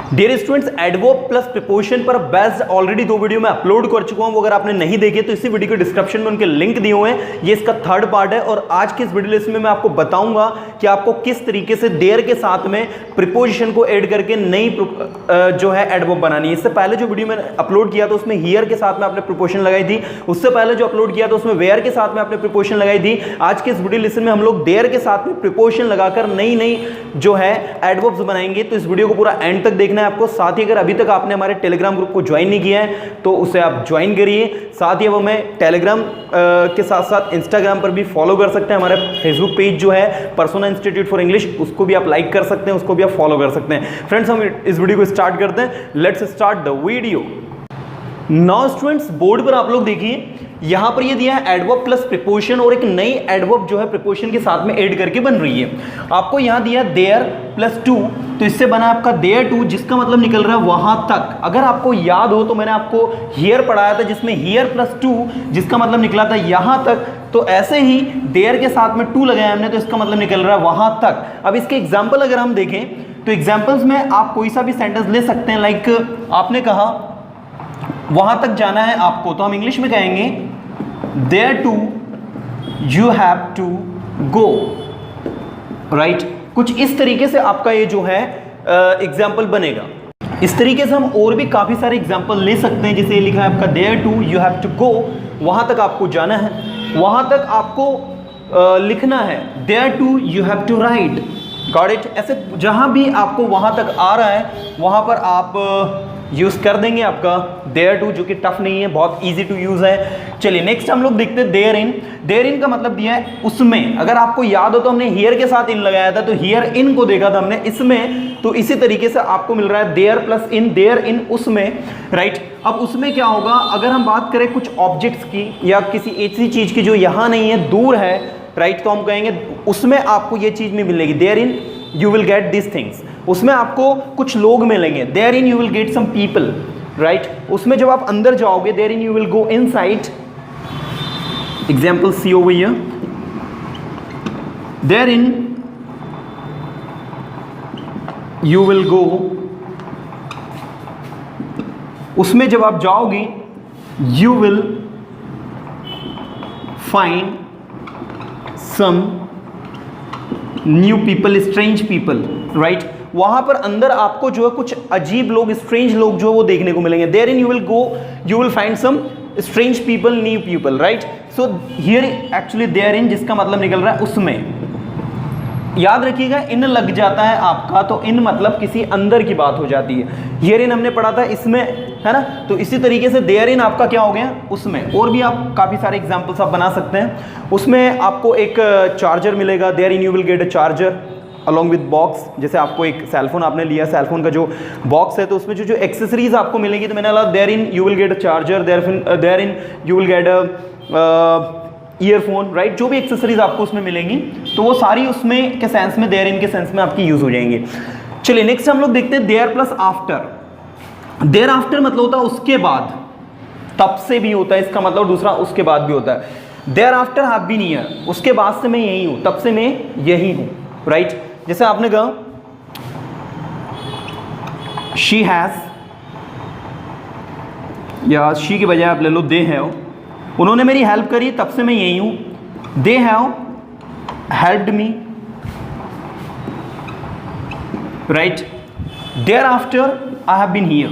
Dear students, adverb plus preposition पर based already 2 video मैं upload कर चुका हूं। वो अगर आपने नहीं देखे तो इसी वीडियो के डिस्क्रिप्शन में उनके लिंक दिए हुए हैं। ये इसका 3rd पार्ट है और आज के इस वीडियो लेसन में मैं आपको बताऊंगा कि आपको किस तरीके से देयर के साथ में प्रीपोजिशन को ऐड करके नई जो है एडवर्ब बनानी है। इससे पहले जो वीडियो मैंने अपलोड किया था उसमें हियर के साथ में आपने प्रीपोजिशन लगाई थी। उससे पहले जो अपलोड किया था उसमें वेयर के साथ में आपने प्रीपोजिशन लगाई थी। आज के इस वीडियो लेसन में हम लोग देयर के साथ में प्रीपोजिशन लगाकर नई नई जो है एडवर्ब्स बनाएंगे। तो इस वीडियो को पूरा एंड तक देखना है आपको। साथ ही अगर अभी तक आपने हमारे टेलीग्राम ग्रुप को ज्वाइन नहीं किया है तो उसे आप ज्वाइन करिए। साथ ही वो मैं टेलीग्राम के साथ साथ इंस्टाग्राम पर भी फॉलो कर सकते हैं। हमारे फेसबुक पेज जो है पर्सोना इंस्टीट्यूट फॉर इंग्लिश, उसको भी आप लाइक कर सकते हैं, उसको भी आप फॉलो कर सकते हैं। फ्रेंड्स, हम इस वीडियो को स्टार्ट करते हैं। Let's start the video. Now students, board पर आप लोग देखिए, यहां पर ये दिया है एडवर्ब प्लस प्रीपोजिशन और एक नई एडवर्ब जो है प्रीपोजिशन के साथ में ऐड करके बन रही है। आपको यहां दिया है देयर प्लस टू, तो इससे बना आपका देयर टू, जिसका मतलब निकल रहा है वहां तक। अगर आपको याद हो तो मैंने आपको हियर पढ़ाया था जिसमें हियर प्लस टू जिसका मतलब निकला था यहां तक। तो ऐसे ही देयर के साथ में टू लगाया हमने तो इसका मतलब निकल रहा है वहां तक। अब इसके एग्जाम्पल अगर हम देखें तो एग्जाम्पल्स में आप कोई सा भी सेंटेंस ले सकते हैं। लाइक आपने कहा वहां तक जाना है आपको, तो हम इंग्लिश में कहेंगे thereto you have to go, right. कुछ इस तरीके से आपका ये जो है एग्जाम्पल बनेगा। इस तरीके से हम और भी काफी सारे एग्जाम्पल ले सकते हैं। जैसे लिखा है आपका thereto you have to go, वहां तक आपको जाना है, वहां तक आपको लिखना है। Thereto you have to write, got it. ऐसे जहां भी आपको वहां तक आ रहा है वहां पर आप यूज कर देंगे आपका देयर टू, जो कि टफ नहीं है, बहुत इजी टू यूज है। चलिए नेक्स्ट हम लोग देखते हैं देयर इन। देयर इन का मतलब दिया है उसमें। अगर आपको याद हो तो हमने हियर के साथ इन लगाया था, तो हियर इन को देखा था हमने इसमें, तो इसी तरीके से आपको मिल रहा है there plus in, therein उसमें, राइट। अब उसमें क्या होगा, अगर हम बात करें कुछ ऑब्जेक्ट्स की या किसी ऐसी चीज की जो यहां नहीं है, दूर है, राइट, तो हम कहेंगे उसमें आपको ये चीज में मिलेगी। Therein you will get this things, उसमें आपको कुछ लोग मिलेंगे। Therein you will get some people, right. उसमें जब आप अंदर जाओगे therein you will go inside. Example see over here, therein you will go, उसमें जब आप जाओगे you will find some new people, strange people, right. वहां पर अंदर आपको जो है कुछ अजीब लोग, स्ट्रेंज लोग जो है वो देखने को मिलेंगे। Therein you will go you will find some strange people, new people, right. So here actually therein जिसका मतलब निकल रहा है उसमें। याद रखिएगा इन लग जाता है आपका तो इन मतलब किसी अंदर की बात हो जाती है। हियर इन हमने पढ़ा था इसमें, है ना। तो इसी तरीके से देयर इन आपका क्या हो गया उसमें। और भी आप काफ़ी सारे एग्जाम्पल्स आप बना सकते हैं। उसमें आपको एक चार्जर मिलेगा, therein you will get a charger along with box. जैसे आपको एक सेलफोन आपने लिया, सेलफोन का जो बॉक्स है तो उसमें जो एक्सेसरीज आपको मिलेगी, तो मैंने बोला therein you will get a charger, therein you will get a earphone, right. जो भी एक्सेसरीज आपको उसमें मिलेंगी तो वो सारी उसमें के सेंस में, देयर इन के सेंस में आपकी यूज हो जाएंगे। चलिए नेक्स्ट हम लोग देखते हैं there plus after. Thereafter मतलब होता है उसके बाद, तब से भी होता है इसका मतलब, दूसरा उसके बाद भी होता है। Thereafter have been here, उसके बाद से मैं यही हूं, तब से मैं यही हूं, राइट। जैसे आपने कहा शी हैज, या शी की बजाय आप ले लो दे हैव, उन्होंने मेरी हेल्प करी तब से मैं यही हूं। They have helped me, right. Thereafter I have been here,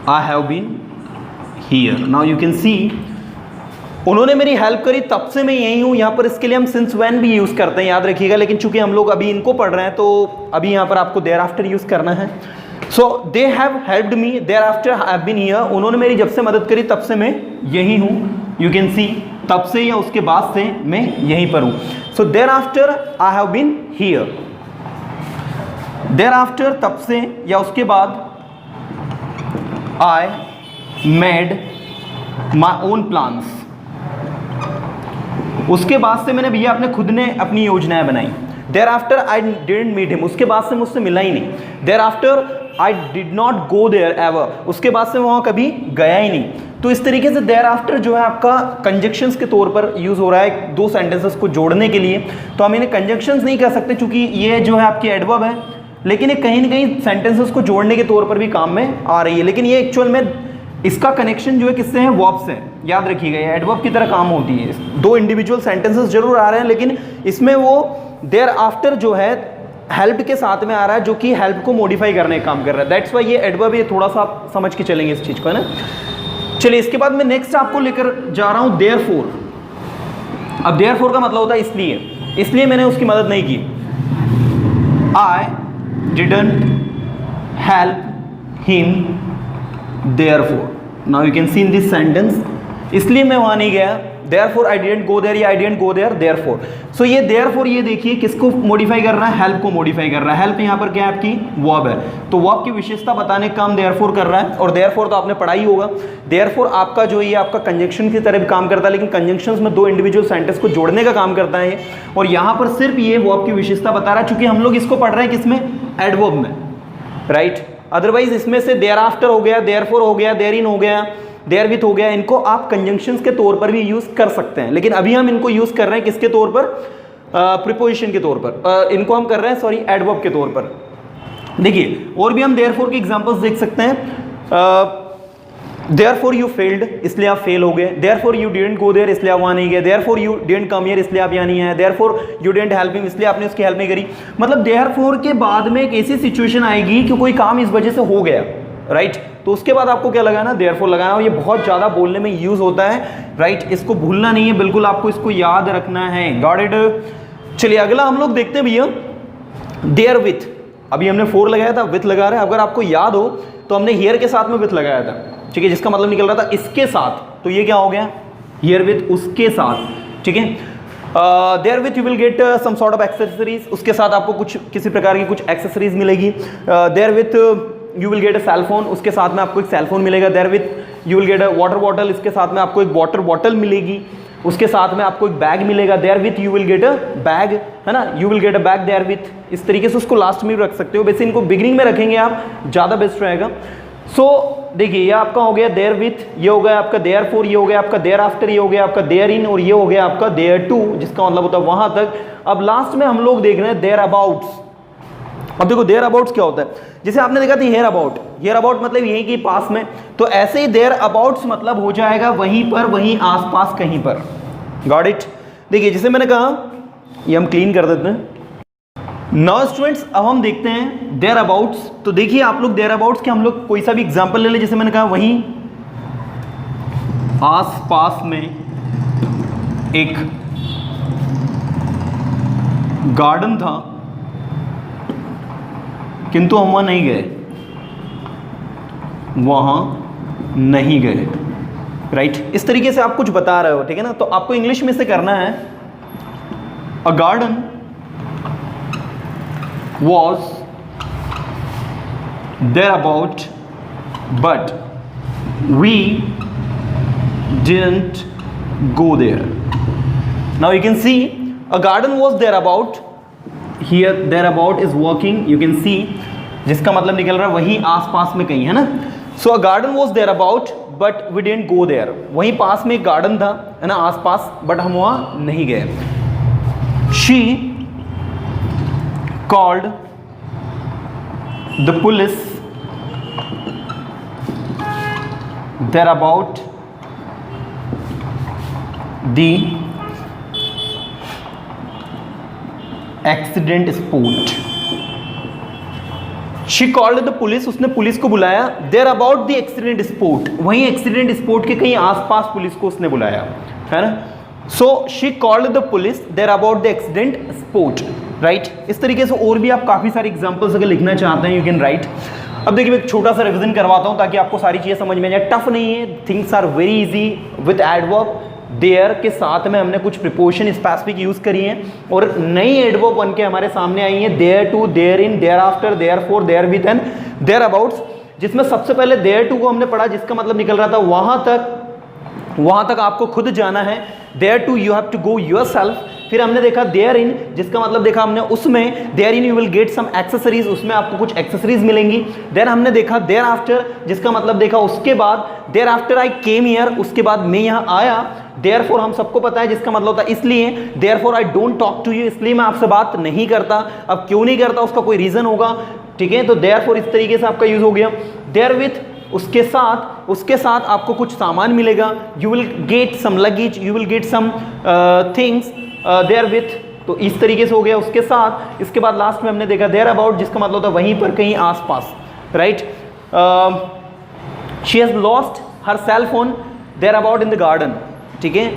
I have been here. Now you can see उन्होंने मेरी हेल्प करी तब से मैं यही हूं। यहां पर इसके लिए हम सिंस व्हेन भी यूज करते हैं, याद रखिएगा। लेकिन चूंकि हम लोग अभी इनको पढ़ रहे हैं तो अभी यहां पर आपको देयर आफ्टर यूज करना है। So they have helped me, thereafter I have been here, उन्होंने मेरी जब से मदद करी तब से मैं यही हूं। यू कैन सी तब से या उसके बाद से मैं यहीं पर हूं। So thereafter I have been here, thereafter तब से या उसके बाद I made my own plans, उसके बाद से मैंने भैया अपने खुद ने अपनी योजनाएं बनाई। Thereafter I didn't meet him, उसके बाद से मुझसे मिला ही नहीं। Thereafter I did not go there ever, उसके बाद से वहां कभी गया ही नहीं। तो इस तरीके से देयर आफ्टर जो है आपका कंजक्शंस के तौर पर यूज हो रहा है दो सेंटेंसेस को जोड़ने के लिए। तो हम इन्हें कंजक्शंस नहीं कह सकते क्योंकि ये जो है आपकी एडवर्ब है, लेकिन ये कहीं ना कहीं सेंटेंसेस को जोड़ने के तौर पर भी काम में आ रही है। लेकिन ये एक्चुअल में इसका कनेक्शन जो है किससे है, वर्ब से। याद रखिएगा ये एडवर्ब की तरह काम होती है। दो इंडिविजुअल सेंटेंसेस जरूर आ रहे हैं, लेकिन इसमें वो देयर आफ्टर जो है हेल्प के साथ में आ रहा है, जो कि हेल्प को मॉडिफाई करने का काम कर रहा है। दैट्स वाई ये एडवर्ब, ये थोड़ा सा आप समझ के चलेंगे इस चीज को, है ना। चलिए इसके बाद मैं नेक्स्ट आपको लेकर जा रहा हूं देयरफॉर। अब देयरफॉर का मतलब होता है इसलिए मैंने उसकी मदद नहीं की। I didn't help him therefore. Now you can see in this sentence, इसलिए मैं वहां नहीं गया, therefore I didn't go there, या I didn't go there therefore. So ये देयरफॉर, ये देखिए किसको मॉडिफाई कर रहा है, हेल्प को मॉडिफाई कर रहा है। हेल्प यहाँ पर क्या है आपकी, वर्ब है, तो वर्ब की विशेषता बताने का काम देयरफॉर कर रहा है। और देयरफॉर तो आपने पढ़ा ही होगा। देयरफॉर आपका जो ये आपका कंजंक्शन की तरह भी काम करता है, लेकिन कंजंक्शंस में दो इंडिविजुअल सेंटेंस को जोड़ने का काम करता है। और यहाँ पर सिर्फ ये वर्ब की विशेषता बता रहा है, चूंकि हम लोग इसको पढ़ रहे हैं किसमें, एडवर्ब में, राइट। अदरवाइज इसमें से देयर आफ्टर हो गया, देयरफॉर हो गया, देयर इन हो गया, देयर विथ हो गया, इनको आप कंजंक्शंस के तौर पर भी यूज कर सकते हैं। लेकिन अभी हम इनको यूज कर रहे हैं किसके तौर पर, प्रीपोजिशन के तौर पर। इनको हम कर रहे हैं एडवर्ब के तौर पर। देखिए और भी हम देयरफॉर के एग्जांपल्स देख सकते हैं। देयरफॉर यू फेल्ड, इसलिए आप फेल हो गए। Therefore you didn't go there, इसलिए आप वहां नहीं गए। Therefore you didn't come here, इसलिए आप यहाँ नहीं आए। Therefore you didn't help him, इसलिए आपने उसकी हेल्प नहीं करी। मतलब देयरफॉर के बाद में एक ऐसी सिचुएशन आएगी कि कोई काम इस वजह से हो गया, राइट, तो उसके बाद आपको क्या लगाना, देयरफॉर लगाना। और ये बहुत ज्यादा बोलने में यूज होता है, राइट, इसको भूलना नहीं है, बिल्कुल आपको इसको याद रखना है। Got it. चलिए अगला हम लोग देखते हैं भैया, देयर विथ। अभी हमने फोर लगाया था, विथ लगा रहे हैं। अगर आपको याद हो तो हमने हियर के साथ में विथ लगाया था, ठीक है, जिसका मतलब निकल रहा था इसके साथ। तो ये क्या हो गया, हियर विथ, उसके साथ, ठीक है। Therewith you will get some sort of accessories, उसके साथ आपको कुछ किसी प्रकार की कुछ एक्सेसरीज मिलेगी। Therewith you will get a cell phone, उसके साथ में आपको एक सेल फोन मिलेगा। Therewith you will get a water bottle, इसके साथ में आपको एक वाटर बॉटल मिलेगी। उसके साथ में आपको एक बैग मिलेगा। Therewith you will get a bag, है ना, you will get a bag therewith. इस तरीके से उसको लास्ट में भी रख सकते हो। वैसे इनको बिगिनिंग में रखेंगे आप, ज़्यादा बेस्ट रहेगा। सो देखिए ये आपका हो गया देयर विथ, ये हो गया आपका देयरफॉर, ये हो गया आपका देयर आफ्टर, ये हो गया आपका देयर इन, और ये हो गया आपका देयर टू, जिसका मतलब होता है वहां तक। अब लास्ट में हम लोग देख रहे हैं देयर अबाउट्स। अब देखो देयर अबाउट्स क्या होता है, जैसे आपने देखा था हियर अबाउट, हियर अबाउट मतलब यहीं के पास में, तो ऐसे ही देयर अबाउट्स मतलब हो जाएगा वहीं पर, वहीं आसपास कहीं पर। Got it. देखिए जैसे मैंने कहा, ये हम क्लीन कर देते हैं। नाउ स्टूडेंट्स अब हम देखते हैं देयर अबाउट्स। तो देखिए आप लोग देयर अबाउट्स के हम लोग कोई सा भी एग्जांपल ले ले। जैसे मैंने कहा वहीं आसपास में एक गार्डन था, किंतु हम वहां नहीं गए, वहां नहीं गए, राइट। इस तरीके से आप कुछ बता रहे हो, ठीक है ना। तो आपको इंग्लिश में से करना है, अ garden was thereabout but we didn't go there. Now you can see a garden was thereabout, here thereabout is working, you can see, जिसका मतलब निकल रहा है वहीं आसपास में कहीं, है ना। So a garden was thereabout but we didn't go there. वहीं पास में एक गार्डन था, है ना, आसपास, बट हम वहां नहीं गए। She called the police thereabout the accident spot. She called the police, उसने पुलिस को बुलाया। thereabout the accident spot, वहीं एक्सीडेंट स्पॉट के कहीं आसपास पुलिस को उसने बुलाया, है ना। So she called the police thereabout the accident spot, right. इस तरीके से और भी आप काफ़ी सारे एग्जाम्पल्स अगर लिखना चाहते हैं, यू कैन राइट। अब देखिए मैं एक छोटा सा रिवीजन करवाता हूँ ताकि आपको सारी चीज़ें समझ में आ जाए। टफ नहीं है, things are very easy. With adverb there के साथ में हमने कुछ प्रीपोजिशन स्पेसिफिक यूज़ करी हैं, और नई एडवर्ब बन के हमारे सामने आई है, thereto, therein, thereafter, therefore, therewith and thereabouts. जिसमें सबसे पहले देयर टू को हमने पढ़ा, जिसका मतलब निकल रहा था वहाँ तक आपको खुद जाना है। Thereto you have to go yourself, फिर हमने देखा देयर इन, जिसका मतलब देखा हमने उसमें, therein you will get some accessories, उसमें आपको कुछ एक्सेसरीज मिलेंगी। देन हमने देखा देयर आफ्टर, जिसका मतलब देखा उसके बाद, thereafter I came here, उसके बाद मैं यहां आया। देयरफॉर हम सबको पता है जिसका मतलब होता है इसलिए, therefore I don't talk to you, इसलिए मैं आपसे बात नहीं करता। अब क्यों नहीं करता उसका कोई रीजन होगा, ठीक है, तो देयरफॉर इस तरीके से आपका यूज हो गया। देयर विथ, उसके साथ आपको कुछ सामान मिलेगा। You will get some luggage, you will get some things therewith, तो इस तरीके से हो गया उसके साथ। इसके बाद लास्ट में हमने देखा देयर अबाउट, जिसका मतलब होता है वहीं पर कहीं आसपास, right. She has lost her cell phone thereabout in the garden, ठीक है,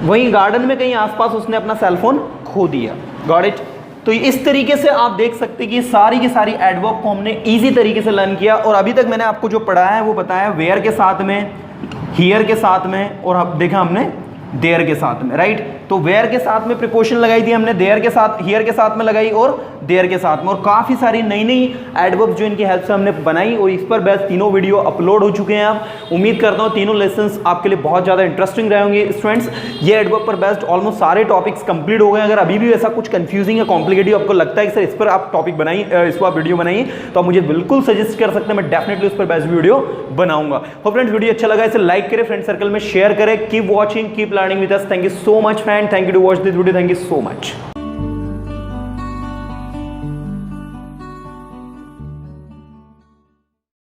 वहीं गार्डन में कहीं आसपास उसने अपना सेल फोन खो दिया। Got it. तो इस तरीके से आप देख सकते हैं कि सारी की सारी एडवर्ब को हमने इजी तरीके से लर्न किया। और अभी तक मैंने आपको जो पढ़ाया है वो बताया वेयर के साथ में, हियर के साथ में, और अब देखा हमने देयर के साथ में, राइट। तो वेयर के साथ में प्रीपोजिशन लगाई थी हमने, देयर के साथ, हियर के साथ में लगाई और देयर के साथ में, और काफ़ी सारी नई नई एडवर्ब जो इनकी हेल्प से हमने बनाई, और इस पर बेस्ट तीनों वीडियो अपलोड हो चुके हैं। आप उम्मीद करता हूँ तीनों लेसन्स आपके लिए बहुत ज़्यादा इंटरेस्टिंग रहे होंगे स्टूडेंट्स। ये एडवर्ब पर बेस्ट ऑलमोस्ट सारे टॉपिक्स कंप्लीट हो गए। अगर अभी भी ऐसा कुछ कंफ्यूजिंग या कॉम्प्लिकेटिव आपको लगता है कि सर इस पर आप टॉपिक बनाइए, इस पर आप वीडियो बनाइए, तो आप मुझे बिल्कुल सजेस्ट कर सकते हैं, मैं डेफिनेटली उस पर बेस्ट वीडियो बनाऊंगा। तो फ्रेंड्स वीडियो अच्छा लगा इसे लाइक करें, फ्रेंड सर्कल में शेयर करें। Keep watching, keep learning with us. Thank you so much friend, thank you to watch this video, thank you so much.